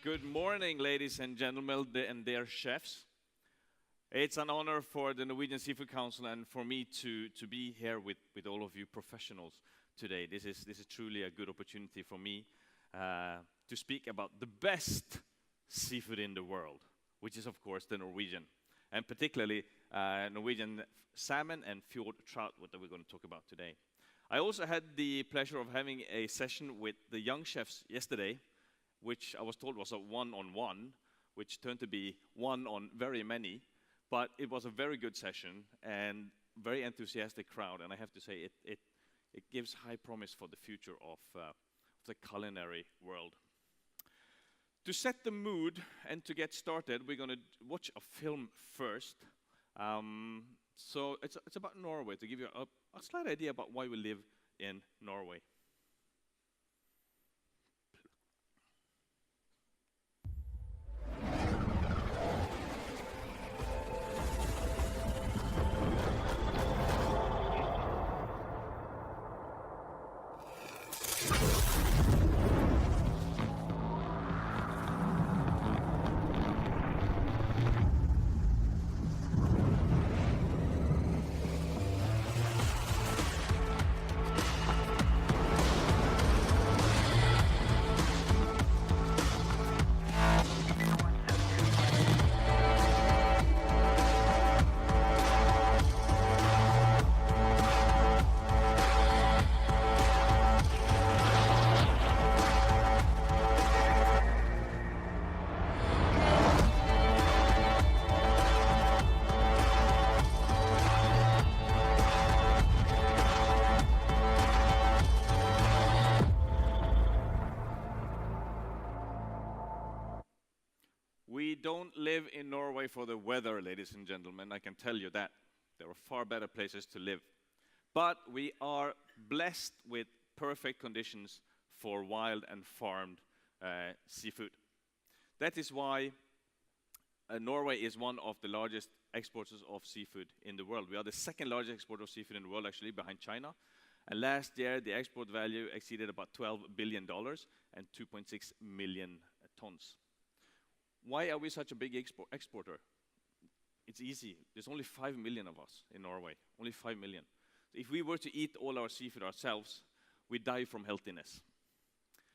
Good morning, ladies and gentlemen, and their chefs. It's an honor for the Norwegian Seafood Council and for me to be here with all of you professionals today. This is truly a good opportunity for me to speak about the best seafood in the world, which is, of course, the Norwegian, and particularly Norwegian salmon and fjord trout, what we're going to talk about today. I also had the pleasure of having a session with the young chefs yesterday, which I was told was a one-on-one, which turned to be one on very many. But it was a very good session and very enthusiastic crowd, and I have to say it gives high promise for the future of the culinary world. To set the mood and to get started, we're going to watch a film first. So it's about Norway, to give you a slight idea about why we live in Norway. We don't live in Norway for the weather, ladies and gentlemen, I can tell you that. There are far better places to live. But we are blessed with perfect conditions for wild and farmed seafood. That is why Norway is one of the largest exporters of seafood in the world. We are the second largest exporter of seafood in the world, actually, behind China. And last year, the export value exceeded about $12 billion and 2.6 million tons. Why are we such a big exporter? It's easy. There's only 5 million of us in Norway, only 5 million. If we were to eat all our seafood ourselves, we die from healthiness.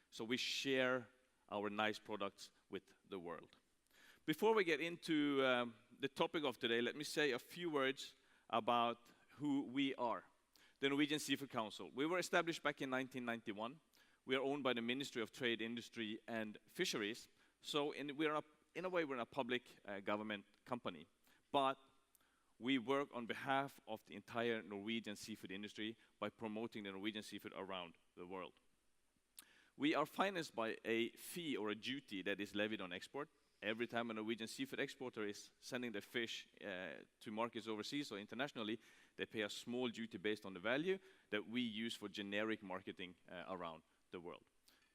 So we share our nice products with the world. Before we get into the topic of today, let me say a few words about who we are. The Norwegian Seafood Council. We were established back in 1991. We are owned by the Ministry of Trade, Industry and Fisheries. So in a way, we're a public government company, but we work on behalf of the entire Norwegian seafood industry by promoting the Norwegian seafood around the world. We are financed by a fee or a duty that is levied on export. Every time a Norwegian seafood exporter is sending their fish to markets overseas or internationally, they pay a small duty based on the value that we use for generic marketing around the world.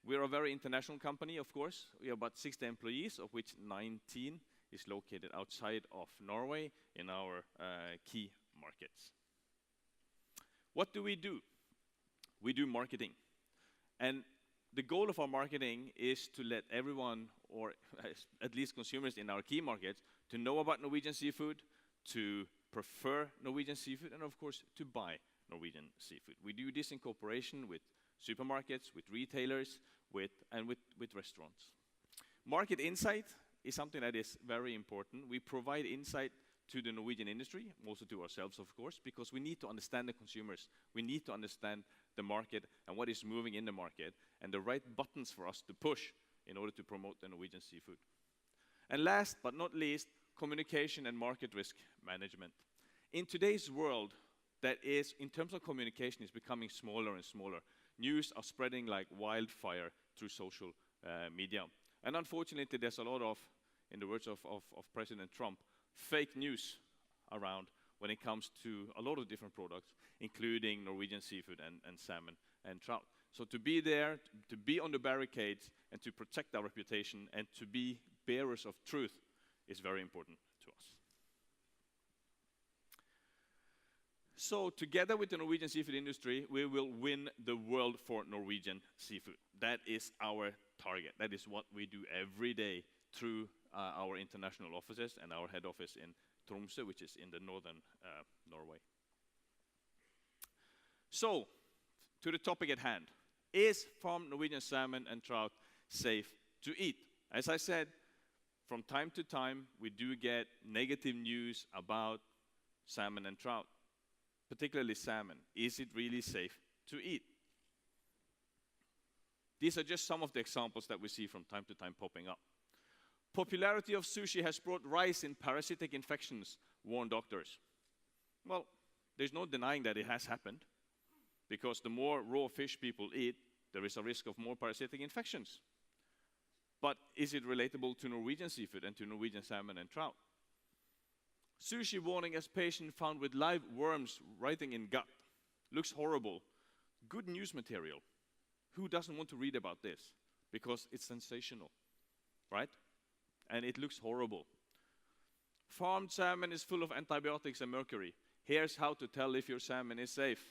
We're a very international company, of course. We have about 60 employees, of which 19 is located outside of Norway in our key markets. What do? We do marketing. And the goal of our marketing is to let everyone, or at least consumers in our key markets, to know about Norwegian seafood, to prefer Norwegian seafood, and of course, to buy Norwegian seafood. We do this in cooperation with supermarkets, with retailers, with restaurants. Market insight is something that is very important. We provide insight to the Norwegian industry, also to ourselves, of course, because we need to understand the consumers. We need to understand the market and what is moving in the market, and the right buttons for us to push in order to promote the Norwegian seafood. And last but not least, communication and market risk management. In today's world, that is, in terms of communication, is becoming smaller and smaller. News are spreading like wildfire through social media. And unfortunately, there's a lot of, in the words of President Trump, fake news around when it comes to a lot of different products, including Norwegian seafood and salmon and trout. So to be there, to be on the barricades, and to protect our reputation, and to be bearers of truth is very important to us. So together with the Norwegian seafood industry, we will win the world for Norwegian seafood. That is our target. That is what we do every day through our international offices and our head office in Tromsø, which is in the northern Norway. So, to the topic at hand. Is farmed Norwegian salmon and trout safe to eat? As I said, from time to time, we do get negative news about salmon and trout, particularly salmon. Is it really safe to eat? These are just some of the examples that we see from time to time popping up. Popularity of sushi has brought rise in parasitic infections, warn doctors. Well, there's no denying that it has happened, because the more raw fish people eat, there is a risk of more parasitic infections. But is it relatable to Norwegian seafood and to Norwegian salmon and trout? Sushi warning as patient found with live worms writing in gut. Looks horrible. Good news material. Who doesn't want to read about this? Because it's sensational, right? And it looks horrible. Farmed salmon is full of antibiotics and mercury. Here's how to tell if your salmon is safe.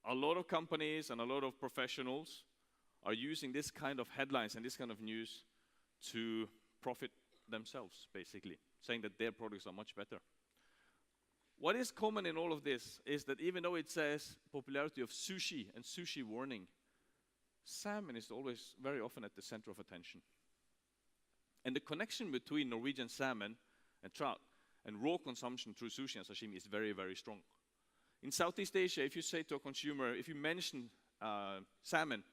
A lot of companies and a lot of professionals are using this kind of headlines and this kind of news to profit themselves, basically, saying that their products are much better. What is common in all of this is that even though it says popularity of sushi and sushi warning, salmon is always very often at the center of attention. And the connection between Norwegian salmon and trout and raw consumption through sushi and sashimi is very, very strong. In Southeast Asia, if you say to a consumer, if you mention salmon,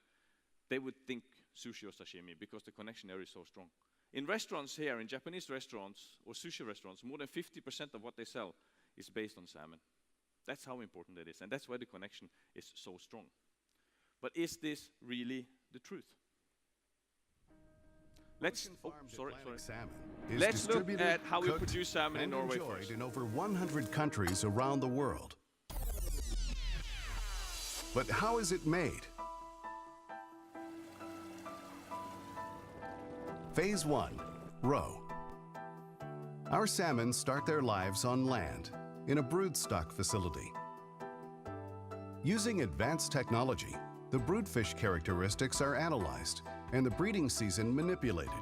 they would think sushi or sashimi because the connection there is so strong. In restaurants here, in Japanese restaurants or sushi restaurants, more than 50% of what they sell is based on salmon. That's how important it is, and that's why the connection is so strong. But is this really the truth? Let's look at how we produce salmon in Norway first. In over 100 countries around the world. But how is it made? Phase 1, roe. Our salmon start their lives on land in a broodstock facility. Using advanced technology, the broodfish characteristics are analyzed and the breeding season manipulated.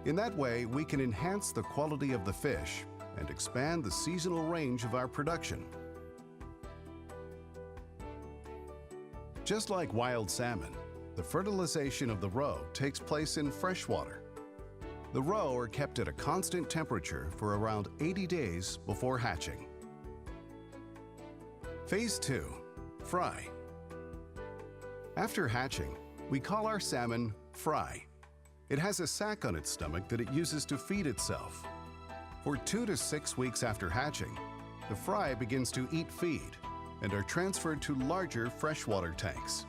In that way, we can enhance the quality of the fish and expand the seasonal range of our production. Just like wild salmon, the fertilization of the roe takes place in freshwater. The roe are kept at a constant temperature for around 80 days before hatching. Phase 2, fry. After hatching, we call our salmon fry. It has a sac on its stomach that it uses to feed itself. For 2 to 6 weeks after hatching, the fry begins to eat feed and are transferred to larger freshwater tanks.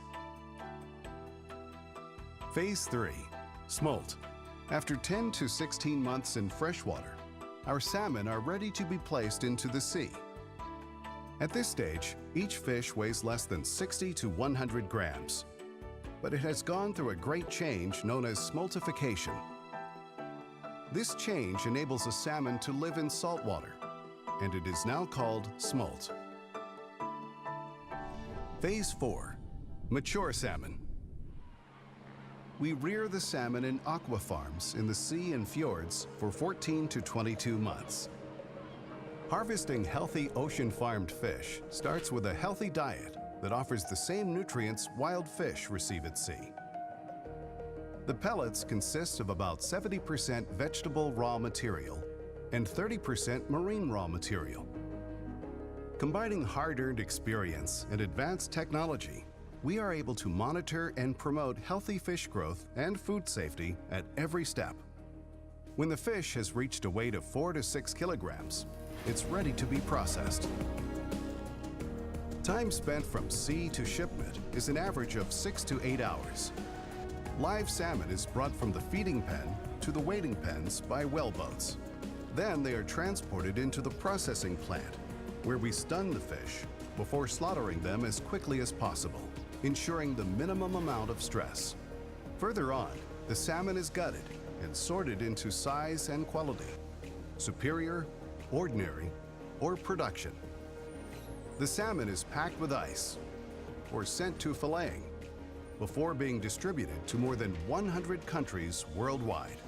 Phase 3, smolt. After 10 to 16 months in freshwater, our salmon are ready to be placed into the sea. At this stage, each fish weighs less than 60 to 100 grams, but it has gone through a great change known as smoltification. This change enables a salmon to live in salt water, and it is now called smolt. Phase 4, mature salmon. We rear the salmon in aqua farms in the sea and fjords for 14 to 22 months. Harvesting healthy ocean-farmed fish starts with a healthy diet that offers the same nutrients wild fish receive at sea. The pellets consist of about 70% vegetable raw material and 30% marine raw material. Combining hard-earned experience and advanced technology, we are able to monitor and promote healthy fish growth and food safety at every step. When the fish has reached a weight of 4 to 6 kilograms, it's ready to be processed. Time spent from sea to shipment is an average of 6 to 8 hours. Live salmon is brought from the feeding pen to the waiting pens by wellboats. Then they are transported into the processing plant, where we stun the fish before slaughtering them as quickly as possible, ensuring the minimum amount of stress. Further on, the salmon is gutted and sorted into size and quality, superior, ordinary, or production. The salmon is packed with ice or sent to filleting, before being distributed to more than 100 countries worldwide.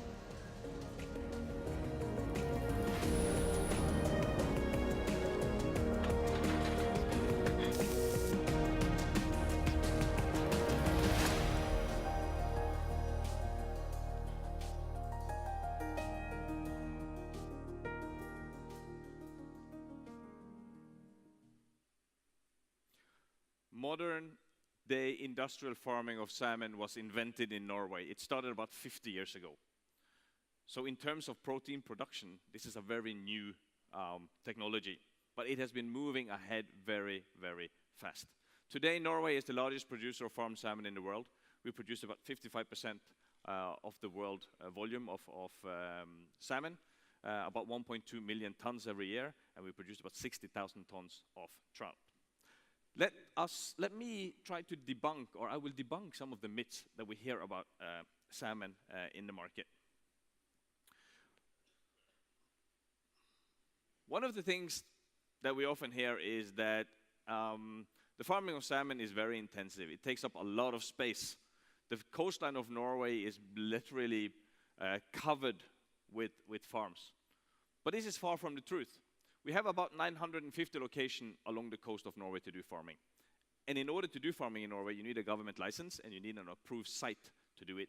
Modern-day industrial farming of salmon was invented in Norway. It started about 50 years ago. So in terms of protein production, this is a very new technology, but it has been moving ahead very, very fast. Today, Norway is the largest producer of farmed salmon in the world. We produce about 55% of the world volume of salmon, about 1.2 million tons every year, and we produce about 60,000 tons of trout. Let me try to debunk, or I will debunk some of the myths that we hear about salmon in the market. One of the things that we often hear is that the farming of salmon is very intensive. It takes up a lot of space. The coastline of Norway is literally covered with farms. But this is far from the truth. We have about 950 locations along the coast of Norway to do farming. And in order to do farming in Norway, you need a government license and you need an approved site to do it.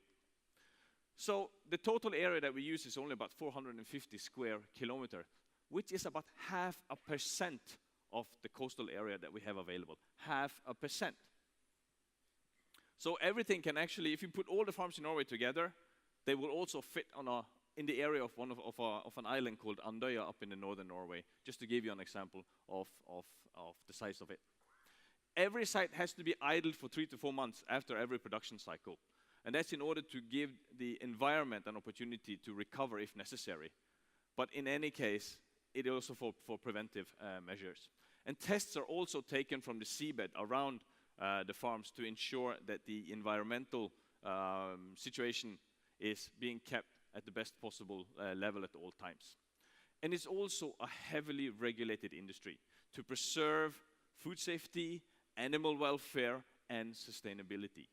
So the total area that we use is only about 450 square kilometers, which is about 0.5% of the coastal area that we have available. 0.5%. So everything can actually, if you put all the farms in Norway together, they will also fit in the area of an island called Andøya up in the northern Norway, just to give you an example of the size of it. Every site has to be idled for 3 to 4 months after every production cycle. And that's in order to give the environment an opportunity to recover if necessary. But in any case, it is also for preventive measures. And tests are also taken from the seabed around the farms to ensure that the environmental situation is being kept at the best possible level at all times. And it's also a heavily regulated industry to preserve food safety, animal welfare, and sustainability.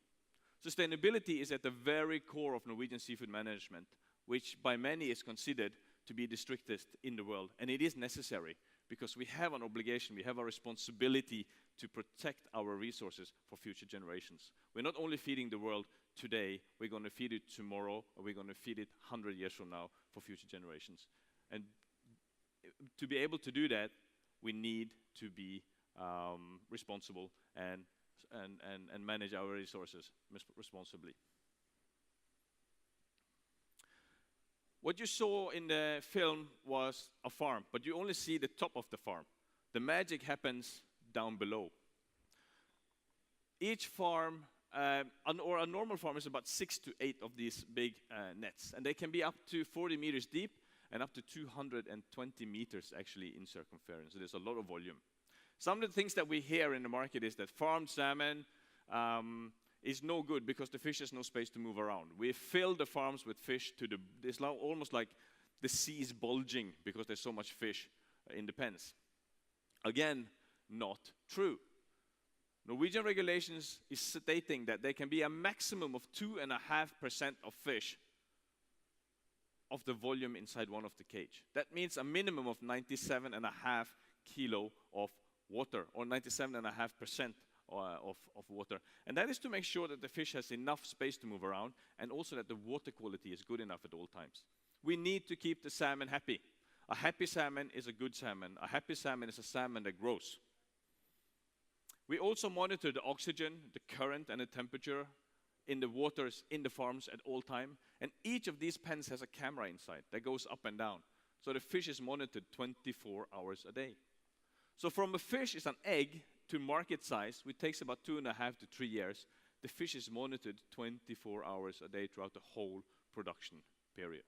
Sustainability is at the very core of Norwegian seafood management, which by many is considered to be the strictest in the world. And it is necessary because we have an obligation, we have a responsibility to protect our resources for future generations. We're not only feeding the world today, we're going to feed it tomorrow, or we're going to feed it 100 years from now for future generations. And to be able to do that, we need to be responsible and manage our resources responsibly. What you saw in the film was a farm, but you only see the top of the farm. The magic happens down below. Each farm, or a normal farm, is about 6 to 8 of these big nets, and they can be up to 40 meters deep and up to 220 meters actually in circumference. So there's a lot of volume. Some of the things that we hear in the market is that farmed salmon is no good because the fish has no space to move around. We fill the farms with fish it's almost like the sea is bulging because there's so much fish in the pens. Again, not true. Norwegian regulations is stating that there can be a maximum of 2.5% of fish of the volume inside one of the cage. That means a minimum of 97.5 kilo of water, or 97.5% of water. And that is to make sure that the fish has enough space to move around, and also that the water quality is good enough at all times. We need to keep the salmon happy. A happy salmon is a good salmon. A happy salmon is a salmon that grows. We also monitor the oxygen, the current, and the temperature in the waters in the farms at all time. And each of these pens has a camera inside that goes up and down. So the fish is monitored 24 hours a day. So from a fish is an egg to market size, which takes about 2.5 to 3 years, the fish is monitored 24 hours a day throughout the whole production period.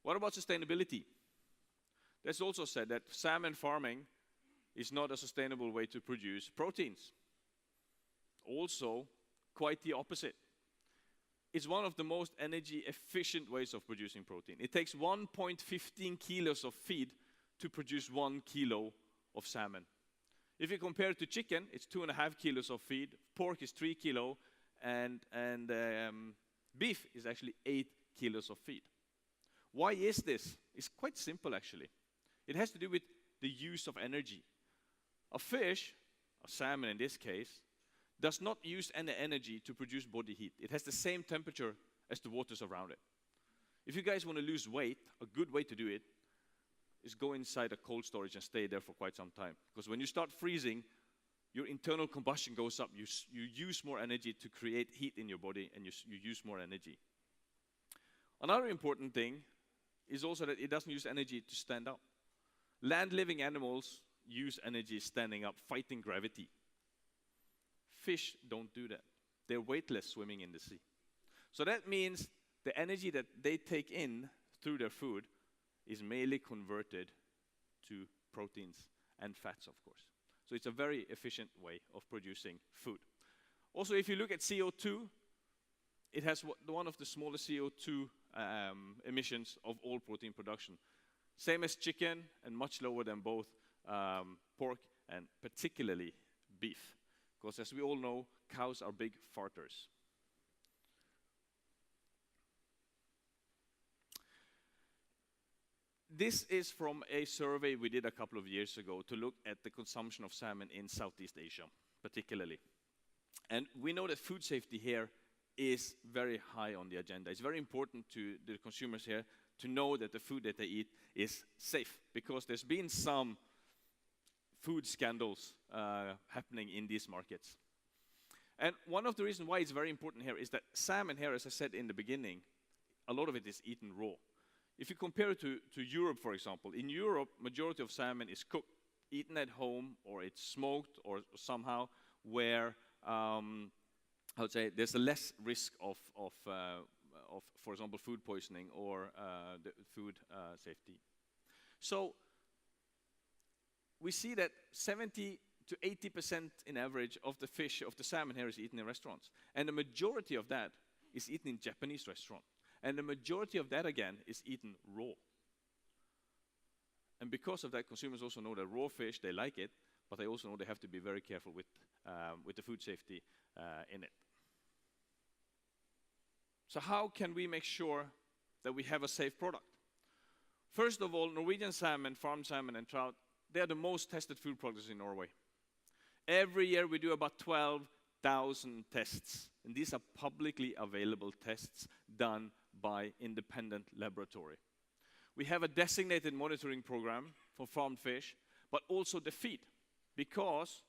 What about sustainability? There's also said that salmon farming is not a sustainable way to produce proteins. Also, quite the opposite. It's one of the most energy efficient ways of producing protein. It takes 1.15 kilos of feed to produce 1 kilo of salmon. If you compare it to chicken, it's 2.5 kilos of feed, pork is 3 kilo, and beef is actually 8 kilos of feed. Why is this? It's quite simple, actually. It has to do with the use of energy. A fish, a salmon in this case, does not use any energy to produce body heat. It has the same temperature as the waters around it. If you guys want to lose weight, a good way to do it is go inside a cold storage and stay there for quite some time. Because when you start freezing, your internal combustion goes up. You use more energy to create heat in your body, and you use more energy. Another important thing is also that it doesn't use energy to stand up. Land-living animals use energy standing up, fighting gravity. Fish don't do that. They're weightless swimming in the sea. So that means the energy that they take in through their food is mainly converted to proteins and fats, of course. So it's a very efficient way of producing food. Also, if you look at CO2, it has one of the smallest CO2 emissions of all protein production. Same as chicken and much lower than both pork and particularly beef. Because as we all know, cows are big farters. This is from a survey we did a couple of years ago to look at the consumption of salmon in Southeast Asia, particularly. And we know that food safety here is very high on the agenda. It's very important to the consumers here to know that the food that they eat is safe, because there's been some food scandals happening in these markets. And one of the reasons why it's very important here is that salmon here, as I said in the beginning, a lot of it is eaten raw. If you compare it to Europe, for example, in Europe, majority of salmon is cooked, eaten at home, or it's smoked, or somehow where I would say there's a less risk of for example, food poisoning or the food safety. So we see that 70 to 80% in average of the fish, of the salmon here is eaten in restaurants. And the majority of that is eaten in Japanese restaurants. And the majority of that, again, is eaten raw. And because of that, consumers also know that raw fish, they like it, but they also know they have to be very careful with the food safety in it. So how can we make sure that we have a safe product? First of all, Norwegian salmon, farmed salmon and trout, they are the most tested food products in Norway. Every year we do about 12,000 tests. And these are publicly available tests done by independent laboratory. We have a designated monitoring program for farmed fish, but also the feed, because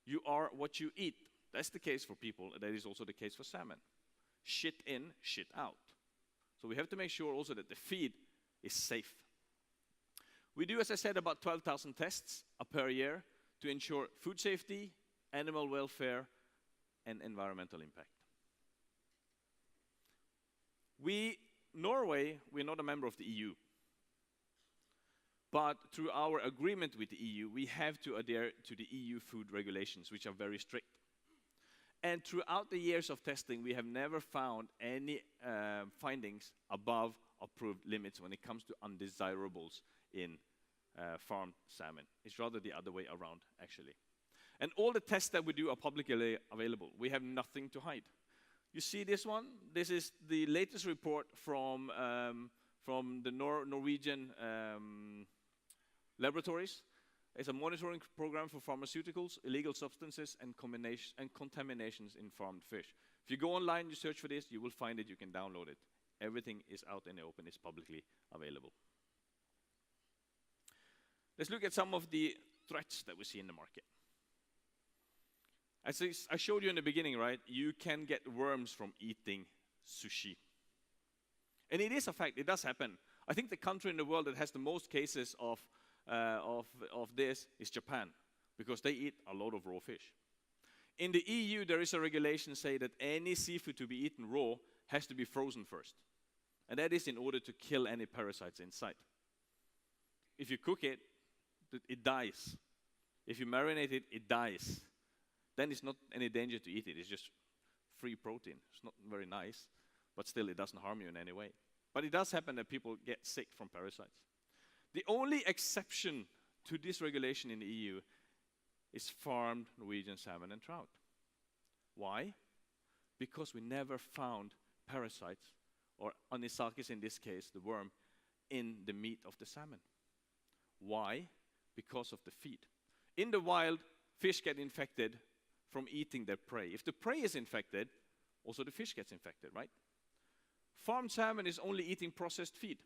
you are what you eat. That's the case for people, that is also the case for salmon. Shit in, shit out. So we have to make sure also that the feed is safe. We do, as I said, about 12,000 tests per year to ensure food safety, animal welfare, and environmental impact. Norway, we're not a member of the EU. But through our agreement with the EU, we have to adhere to the EU food regulations, which are very strict. And throughout the years of testing, we have never found any findings above approved limits when it comes to undesirables in farmed salmon. It's rather the other way around, actually. And all the tests that we do are publicly available. We have nothing to hide. You see this one? This is the latest report from the Norwegian laboratories. It's a monitoring program for pharmaceuticals, illegal substances, and contaminations in farmed fish. If you go online, you search for this, you will find it, you can download it. Everything is out in the open, it's publicly available. Let's look at some of the threats that we see in the market. As I showed you in the beginning, right, you can get worms from eating sushi. And it is a fact, it does happen. I think the country in the world that has the most cases of this is Japan, because they eat a lot of raw fish. In the EU, there is a regulation saying that any seafood to be eaten raw has to be frozen first. And that is in order to kill any parasites inside. If you cook it, it dies. If you marinate it, it dies. Then it's not any danger to eat it. It's just free protein. It's not very nice, but still it doesn't harm you in any way. But it does happen that people get sick from parasites. The only exception to this regulation in the EU is farmed Norwegian salmon and trout. Why? Because we never found parasites, or anisakis in this case, the worm, in the meat of the salmon. Why? Because of the feed. In the wild, fish get infected from eating their prey. If the prey is infected, also the fish gets infected, right? Farmed salmon is only eating processed feed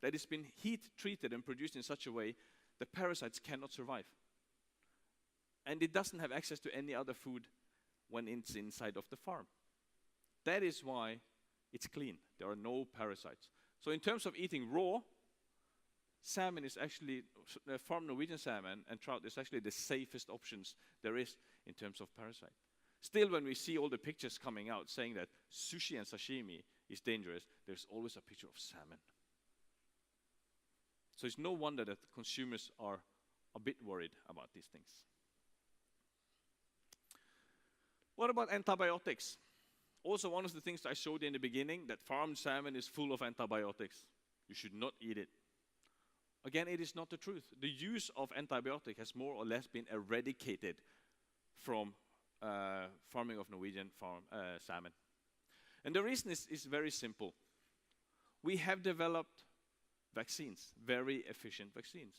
that has been heat treated and produced in such a way that parasites cannot survive. And it doesn't have access to any other food when it's inside of the farm. That is why it's clean. There are no parasites. So in terms of eating raw, salmon is actually, farmed Norwegian salmon and trout is actually the safest options there is in terms of parasite. Still, when we see all the pictures coming out saying that sushi and sashimi is dangerous, there's always a picture of salmon. So it's no wonder that consumers are a bit worried about these things. What about antibiotics? Also, one of the things I showed you in the beginning, that farmed salmon is full of antibiotics. You should not eat it. Again, it is not the truth. The use of antibiotic has more or less been eradicated from farming of Norwegian salmon. And the reason is very simple. We have developed vaccines, very efficient vaccines.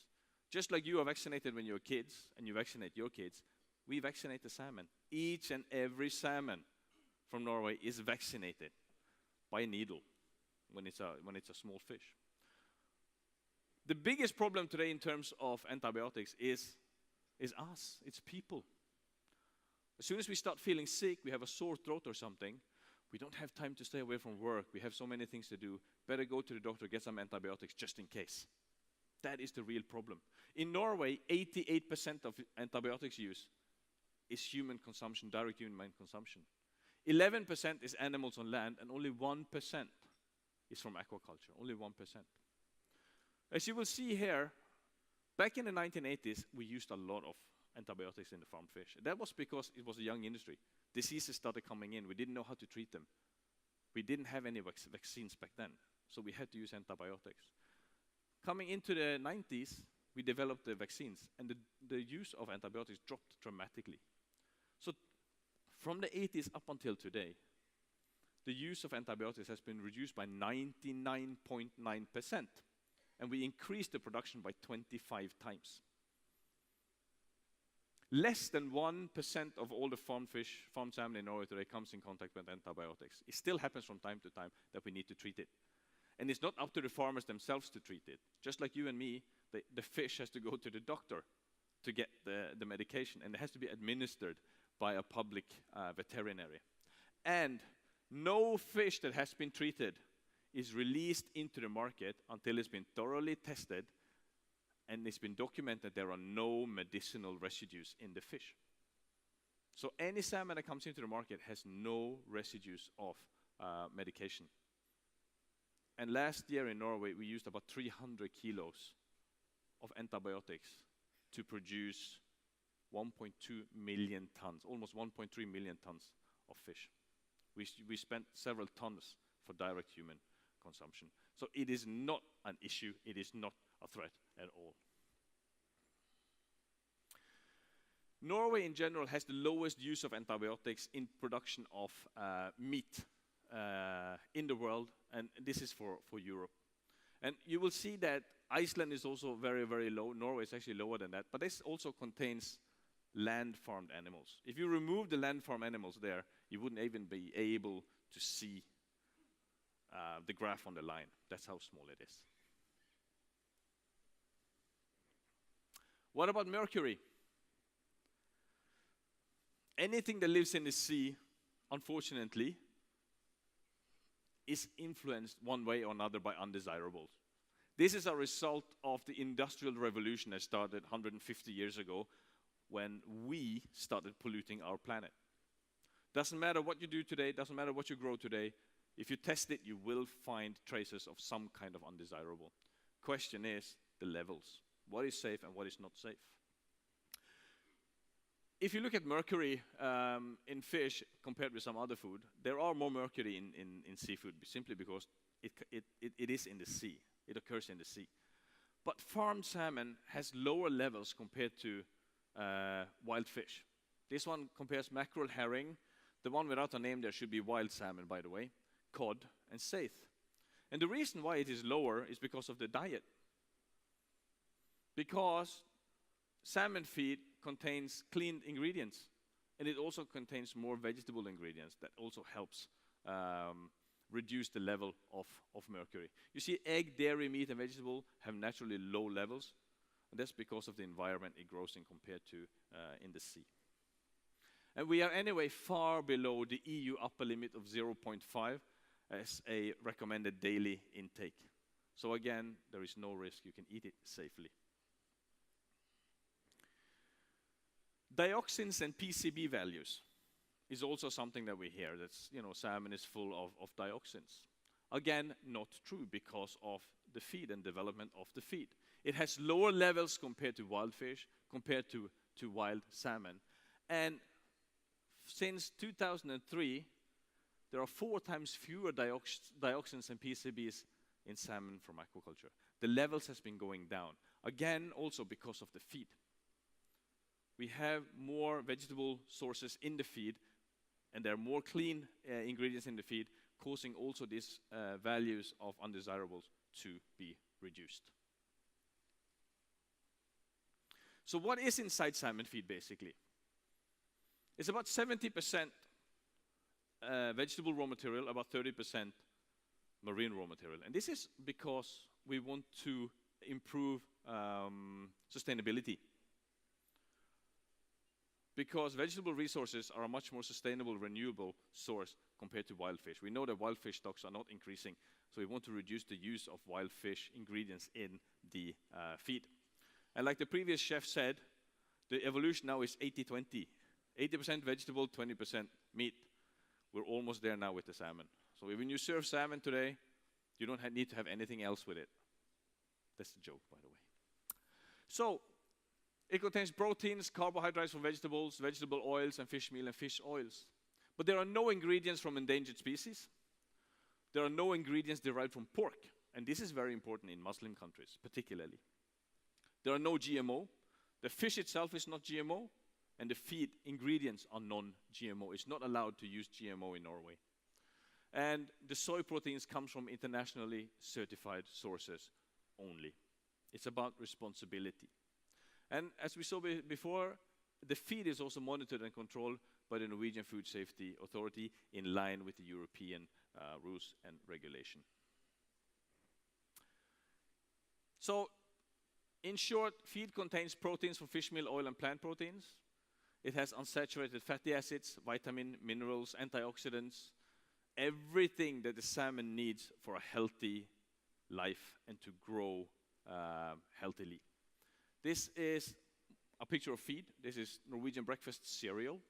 Just like you are vaccinated when you're kids, and you vaccinate your kids, we vaccinate the salmon. Each and every salmon from Norway is vaccinated by a needle when it's a small fish. The biggest problem today in terms of antibiotics is us, it's people. As soon as we start feeling sick, we have a sore throat or something, we don't have time to stay away from work, we have so many things to do, better go to the doctor, get some antibiotics just in case. That is the real problem. In Norway, 88% of antibiotics use is human consumption, direct human consumption. 11% is animals on land, and only 1% is from aquaculture, only 1%. As you will see here, back in the 1980s, we used a lot of antibiotics in the farmed fish. That was because it was a young industry. Diseases started coming in. We didn't know how to treat them. We didn't have any vaccines back then, so we had to use antibiotics. Coming into the 90s, we developed the vaccines, and the use of antibiotics dropped dramatically. So from the 80s up until today, the use of antibiotics has been reduced by 99.9%, and we increased the production by 25 times. Less than 1% of all the farmed salmon in Norway today comes in contact with antibiotics. It still happens from time to time that we need to treat it. And it's not up to the farmers themselves to treat it. Just like you and me, the fish has to go to the doctor to get the medication, and it has to be administered by a public veterinary. And no fish that has been treated is released into the market until it's been thoroughly tested and it's been documented there are no medicinal residues in the fish. So any salmon that comes into the market has no residues of medication. And last year in Norway, we used about 300 kilos of antibiotics to produce 1.2 million tons, almost 1.3 million tons of fish. We spent several tons for direct human consumption. So it is not an issue, it is not a threat at all. Norway in general has the lowest use of antibiotics in production of meat in the world, and this is for Europe. And you will see that Iceland is also very, very low. Norway is actually lower than that, but this also contains land-farmed animals. If you remove the land-farmed animals there, you wouldn't even be able to see the graph on the line. That's how small it is. What about mercury? Anything that lives in the sea, unfortunately, is influenced one way or another by undesirables. This is a result of the Industrial Revolution that started 150 years ago when we started polluting our planet. Doesn't matter what you do today, doesn't matter what you grow today, if you test it, you will find traces of some kind of undesirable. Question is the levels. What is safe and what is not safe? If you look at mercury in fish compared with some other food, there are more mercury in seafood simply because it is in the sea. It occurs in the sea. But farmed salmon has lower levels compared to wild fish. This one compares mackerel, herring. The one without a name there should be wild salmon, by the way, cod, and saithe. And the reason why it is lower is because of the diet. Because salmon feed contains clean ingredients, and it also contains more vegetable ingredients that also helps reduce the level of mercury. You see, egg, dairy, meat, and vegetable have naturally low levels, and that's because of the environment it grows in compared to in the sea. And we are anyway far below the EU upper limit of 0.5 as a recommended daily intake. So again, there is no risk. You can eat it safely. Dioxins and PCB values is also something that we hear. That's, salmon is full of dioxins. Again, not true because of the feed and development of the feed. It has lower levels compared to wild fish, compared to wild salmon. And since 2003, there are 4 times fewer dioxins and PCBs in salmon from aquaculture. The levels has been going down. Again, also because of the feed. We have more vegetable sources in the feed, and there are more clean ingredients in the feed, causing also these values of undesirables to be reduced. So what is inside salmon feed, basically? It's about 70% vegetable raw material, about 30% marine raw material. And this is because we want to improve sustainability. Because vegetable resources are a much more sustainable, renewable source compared to wild fish. We know that wild fish stocks are not increasing, so we want to reduce the use of wild fish ingredients in the feed. And like the previous chef said, the evolution now is 80-20. 80% vegetable, 20% meat. We're almost there now with the salmon. So when you serve salmon today, you don't need to have anything else with it. That's the joke, by the way. So, it contains proteins, carbohydrates from vegetables, vegetable oils, and fish meal and fish oils. But there are no ingredients from endangered species. There are no ingredients derived from pork. And this is very important in Muslim countries, particularly. There are no GMO. The fish itself is not GMO. And the feed ingredients are non-GMO. It's not allowed to use GMO in Norway. And the soy proteins come from internationally certified sources only. It's about responsibility. And as we saw before, the feed is also monitored and controlled by the Norwegian Food Safety Authority in line with the European rules and regulation. So, in short, feed contains proteins from fish meal, oil, and plant proteins. It has unsaturated fatty acids, vitamin, minerals, antioxidants, everything that the salmon needs for a healthy life and to grow healthily. This is a picture of feed. This is Norwegian breakfast cereal.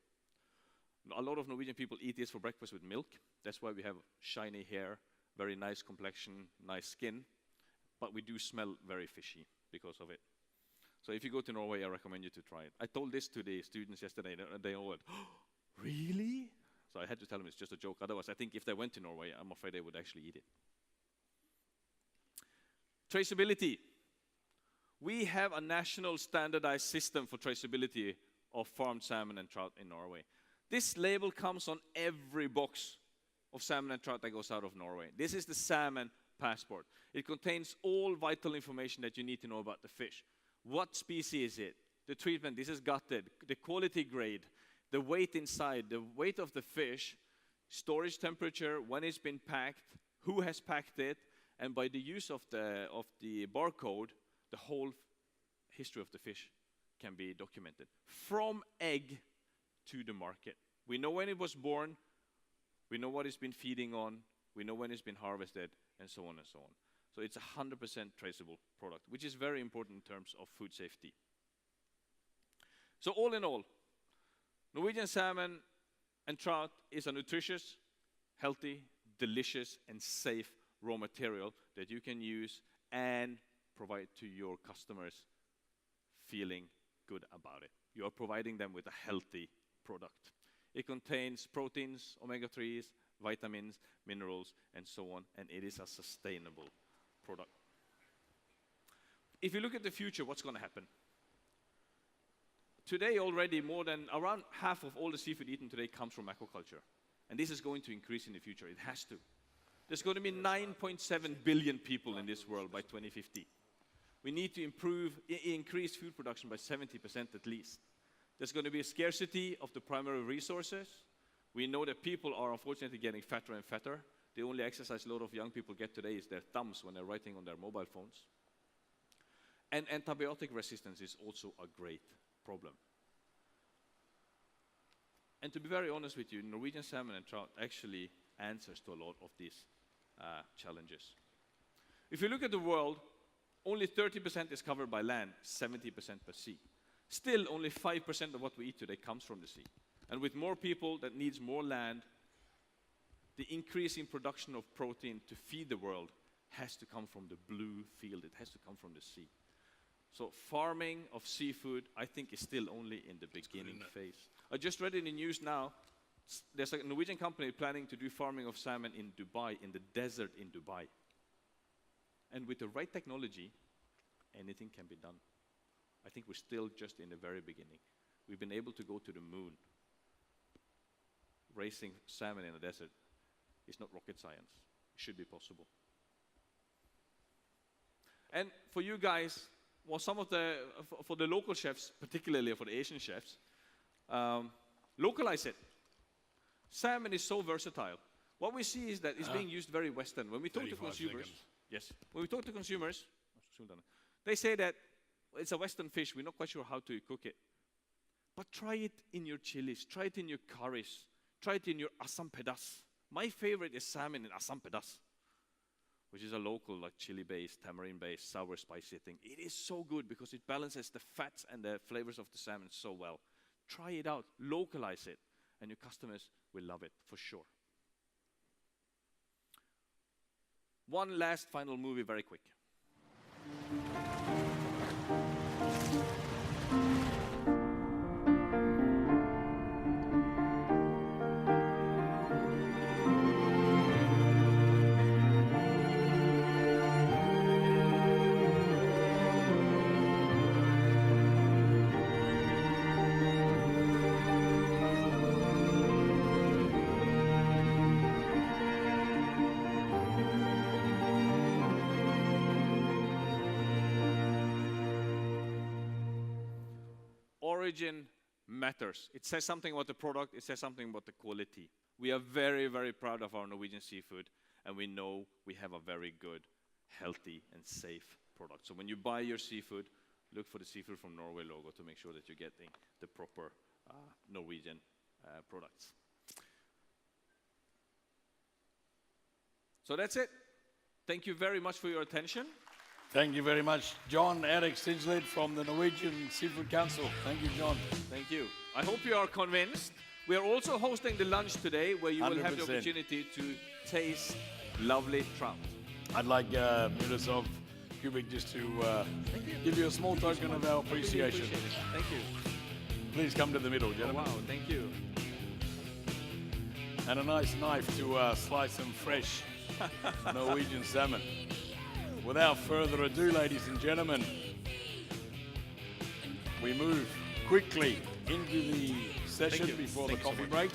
A lot of Norwegian people eat this for breakfast with milk. That's why we have shiny hair, very nice complexion, nice skin. But we do smell very fishy because of it. So if you go to Norway, I recommend you to try it. I told this to the students yesterday, and they all went, "Oh, really?" So I had to tell them it's just a joke. Otherwise, I think if they went to Norway, I'm afraid they would actually eat it. Traceability. We have a national standardized system for traceability of farmed salmon and trout in Norway. This label comes on every box of salmon and trout that goes out of Norway. This is the salmon passport. It contains all vital information that you need to know about the fish. What species is it? The treatment, this is gutted, the quality grade, the weight inside, the weight of the fish, storage temperature, when it's been packed, who has packed it, and by the use of the barcode, the whole history of the fish can be documented. From egg to the market. We know when it was born, we know what it's been feeding on, we know when it's been harvested, and so on and so on. So it's a 100% traceable product, which is very important in terms of food safety. So all in all, Norwegian salmon and trout is a nutritious, healthy, delicious, and safe raw material that you can use and provide to your customers feeling good about it. You are providing them with a healthy product. It contains proteins, omega-3s, vitamins, minerals, and so on, and it is a sustainable product. If you look at the future, what's going to happen? Today already more than around half of all the seafood eaten today comes from aquaculture. And this is going to increase in the future. It has to. There's going to be 9.7 billion people in this world by 2050. We need to increase food production by 70% at least. There's going to be a scarcity of the primary resources. We know that people are unfortunately getting fatter and fatter. The only exercise a lot of young people get today is their thumbs when they're writing on their mobile phones. And antibiotic resistance is also a great problem. And to be very honest with you, Norwegian salmon and trout actually answers to a lot of these challenges. If you look at the world, only 30% is covered by land, 70% by sea. Still, only 5% of what we eat today comes from the sea. And with more people that needs more land, the increase in production of protein to feed the world has to come from the blue field. It has to come from the sea. So farming of seafood, I think, is still only in the beginning phase. I just read in the news now, there's a Norwegian company planning to do farming of salmon in Dubai, in the desert in Dubai. And with the right technology, anything can be done. I think we're still just in the very beginning. We've been able to go to the moon. Raising salmon in a desert is not rocket science. It should be possible. And for you guys, well, for the local chefs, particularly for the Asian chefs, localize it. Salmon is so versatile. What we see is that it's being used very Western. When we talk to consumers, when we talk to consumers, they say that it's a Western fish. We're not quite sure how to cook it. But try it in your chilies. Try it in your curries. Try it in your asam pedas. My favorite is salmon in asam pedas, which is a local, like chili-based, tamarind-based, sour, spicy thing. It is so good because it balances the fats and the flavors of the salmon so well. Try it out. Localize it. And your customers will love it, for sure. One last final movie, very quick. Origin matters. It says something about the product, it says something about the quality. We are very, very proud of our Norwegian seafood, and we know we have a very good, healthy, and safe product. So when you buy your seafood, look for the Seafood from Norway logo to make sure that you're getting the proper Norwegian products. So that's it. Thank you very much for your attention. Thank you very much, John. Erik Steenslid from the Norwegian Seafood Council. Thank you, John. Thank you. I hope you are convinced. We are also hosting the lunch today where you will have the 100%. opportunity to taste lovely trout. I'd like Miroslav Kubik just to give you a small token of our appreciation. Really appreciate it. Thank you. Please come to the middle, Oh, gentlemen. wow, thank you. And a nice knife to slice some fresh Norwegian salmon. Without further ado, ladies and gentlemen, we move quickly into the session before the coffee break.